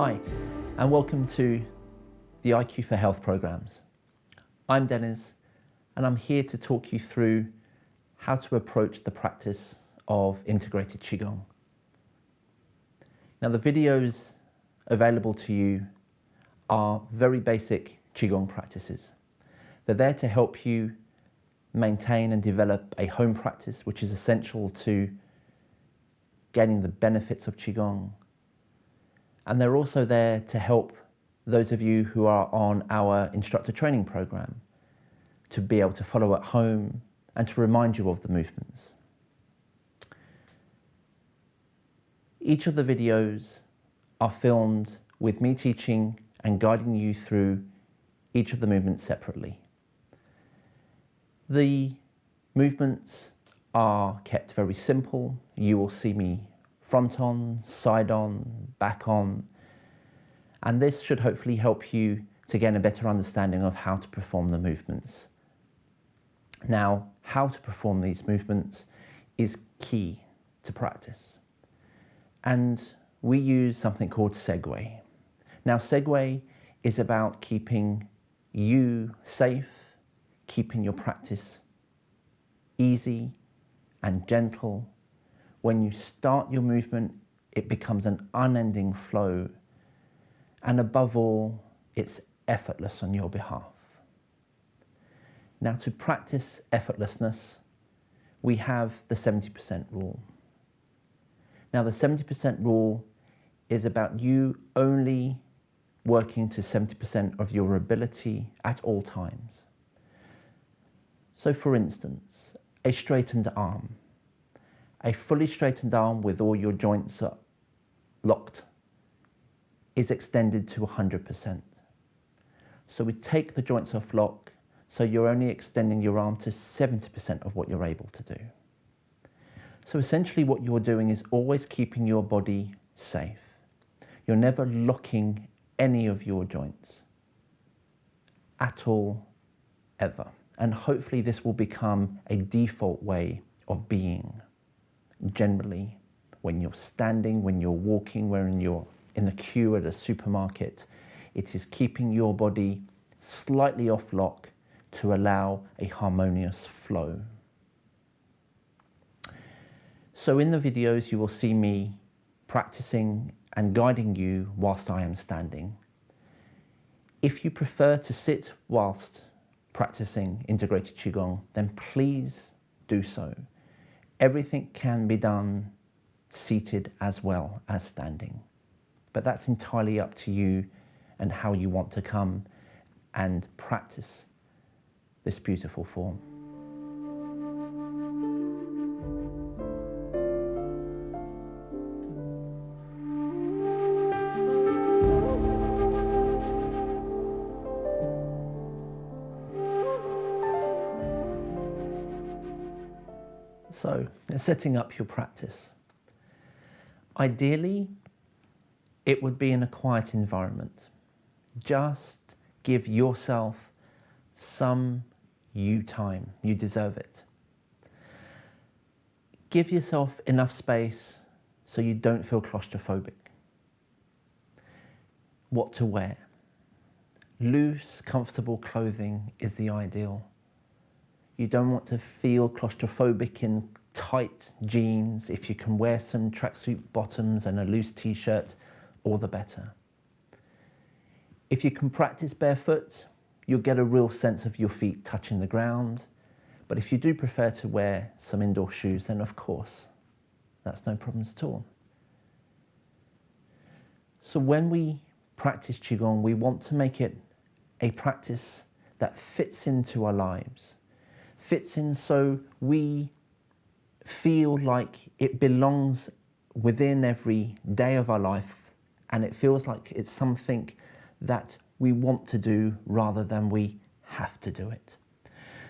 Hi, and welcome to the IQ for Health programs. I'm Dennis, and I'm here to talk you through how to approach the practice of Integrated Qigong. Now, the videos available to you are very basic Qigong practices. They're there to help you maintain and develop a home practice, which is essential to gaining the benefits of Qigong. And they're also there to help those of you who are on our instructor training program to be able to follow at home and to remind you of the movements. Each of the videos are filmed with me teaching and guiding you through each of the movements separately. The movements are kept very simple. You will see me front on, side on, back on, and this should hopefully help you to gain a better understanding of how to perform the movements. Now, how to perform these movements is key to practice, and we use something called segue. Now, segue is about keeping you safe, keeping your practice easy and gentle. When you start your movement, it becomes an unending flow, and above all, it's effortless on your behalf. Now, to practice effortlessness, we have the 70% rule. Now, the 70% rule is about you only working to 70% of your ability at all times. So, for instance, a straightened arm. A fully straightened arm with all your joints locked is extended to 100%. So we take the joints off lock, so you're only extending your arm to 70% of what you're able to do. So essentially what you're doing is always keeping your body safe. You're never locking any of your joints at all, ever. And hopefully this will become a default way of being. Generally, when you're standing, when you're walking, when you're in the queue at a supermarket, it is keeping your body slightly off lock to allow a harmonious flow. So in the videos, you will see me practicing and guiding you whilst I am standing. If you prefer to sit whilst practicing Integrated Qigong, then please do so. Everything can be done seated as well as standing, but that's entirely up to you and how you want to come and practice this beautiful form. So, setting up your practice. Ideally, it would be in a quiet environment. Just give yourself some you time. You deserve it. Give yourself enough space so you don't feel claustrophobic. What to wear. Loose, comfortable clothing is the ideal. You don't want to feel claustrophobic in tight jeans. If you can wear some tracksuit bottoms and a loose t-shirt, all the better. If you can practice barefoot, you'll get a real sense of your feet touching the ground. But if you do prefer to wear some indoor shoes, then of course, that's no problems at all. So when we practice Qigong, we want to make it a practice that fits into our lives. Fits in so we feel like it belongs within every day of our life, and it feels like it's something that we want to do rather than we have to do it.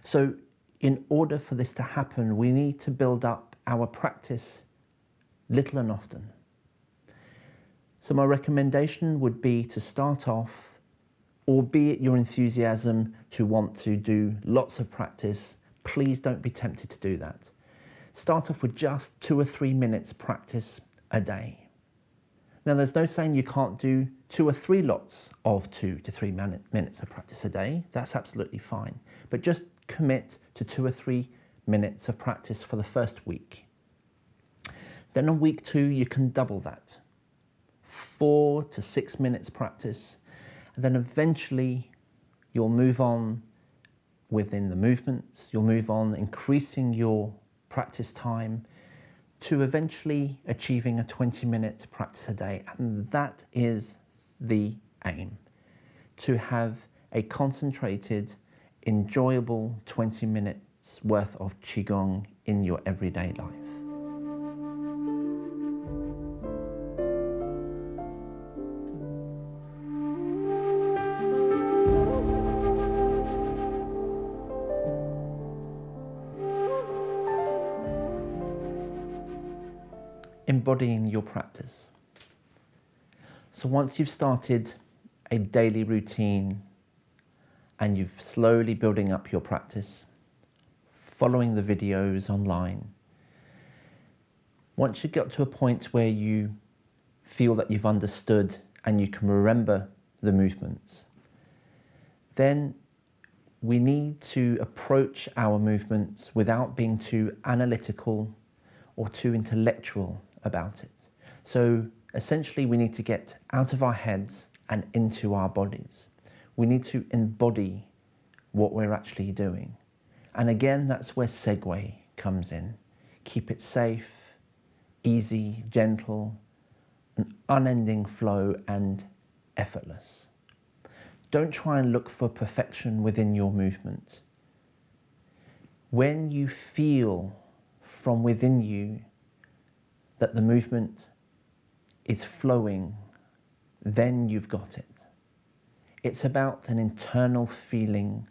So in order for this to happen, we need to build up our practice little and often. So my recommendation would be to start off, albeit your enthusiasm to want to do lots of practice, please don't be tempted to do that. Start off with just 2 or 3 minutes practice a day. Now, there's no saying you can't do 2 or 3 lots of 2 to 3 minutes of practice a day. That's absolutely fine. But just commit to 2 or 3 minutes of practice for the first week. Then on week 2, you can double that. 4 to 6 minutes practice. And then eventually you'll move on within the movements. You'll move on increasing your practice time to eventually achieving a 20-minute practice a day. And that is the aim, to have a concentrated, enjoyable 20 minutes worth of Qigong in your everyday life. Embodying your practice. So once you've started a daily routine and you've slowly building up your practice, following the videos online, once you get to a point where you feel that you've understood and you can remember the movements, then we need to approach our movements without being too analytical or too intellectual about it. So essentially we need to get out of our heads and into our bodies. We need to embody what we're actually doing. And again, that's where segue comes in. Keep it safe, easy, gentle, an unending flow and effortless. Don't try and look for perfection within your movement. When you feel from within you that the movement is flowing, then you've got it. It's about an internal feeling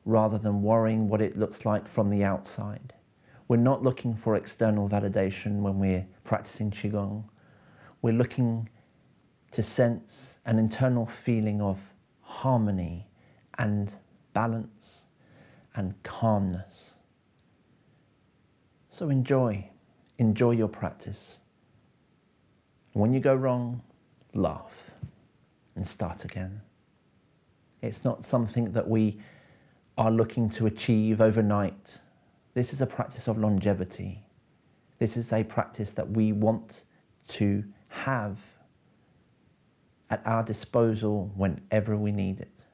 rather than worrying what it looks like from the outside. We're not looking for external validation when we're practicing Qigong. We're looking to sense an internal feeling of harmony and balance and calmness. So enjoy your practice. When you go wrong, laugh and start again. It's not something that we are looking to achieve overnight. This is a practice of longevity. This is a practice that we want to have at our disposal whenever we need it.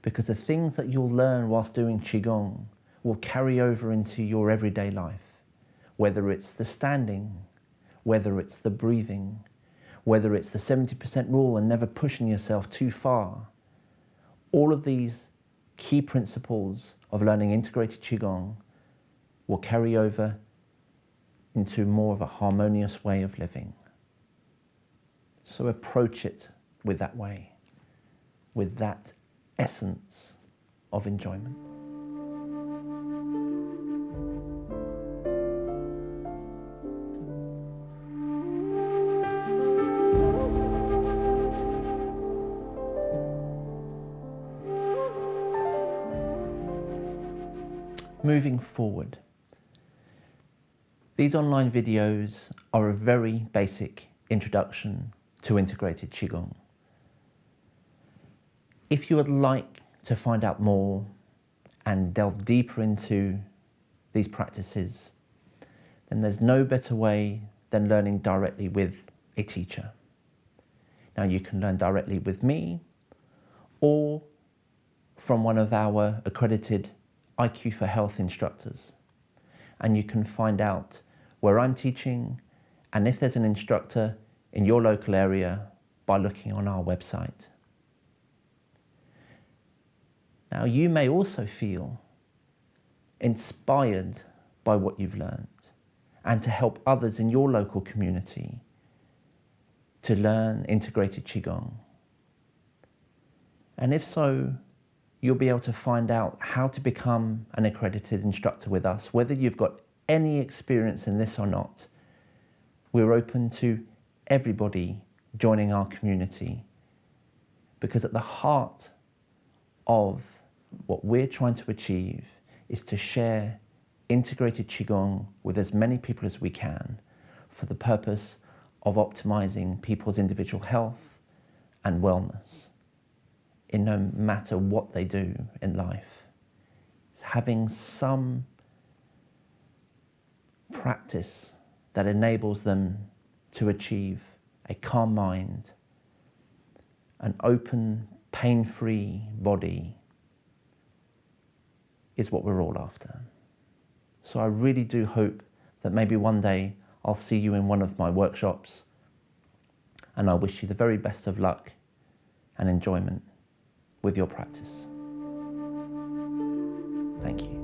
Because the things that you'll learn whilst doing Qigong will carry over into your everyday life. Whether it's the standing, whether it's the breathing, whether it's the 70% rule and never pushing yourself too far. All of these key principles of learning integrated Qigong will carry over into more of a harmonious way of living. So approach it with that way, with that essence of enjoyment. Moving forward, these online videos are a very basic introduction to integrated Qigong. If you would like to find out more and delve deeper into these practices, then there's no better way than learning directly with a teacher. Now you can learn directly with me or from one of our accredited IQ for Health instructors. And you can find out where I'm teaching and if there's an instructor in your local area by looking on our website. Now you may also feel inspired by what you've learned and to help others in your local community to learn integrated Qigong. And if so, you'll be able to find out how to become an accredited instructor with us, whether you've got any experience in this or not. We're open to everybody joining our community, because at the heart of what we're trying to achieve is to share integrated Qigong with as many people as we can for the purpose of optimizing people's individual health and wellness in no matter what they do in life. It's having some practice that enables them to achieve a calm mind, an open, pain-free body is what we're all after. So I really do hope that maybe one day I'll see you in one of my workshops, and I wish you the very best of luck and enjoyment with your practice. Thank you.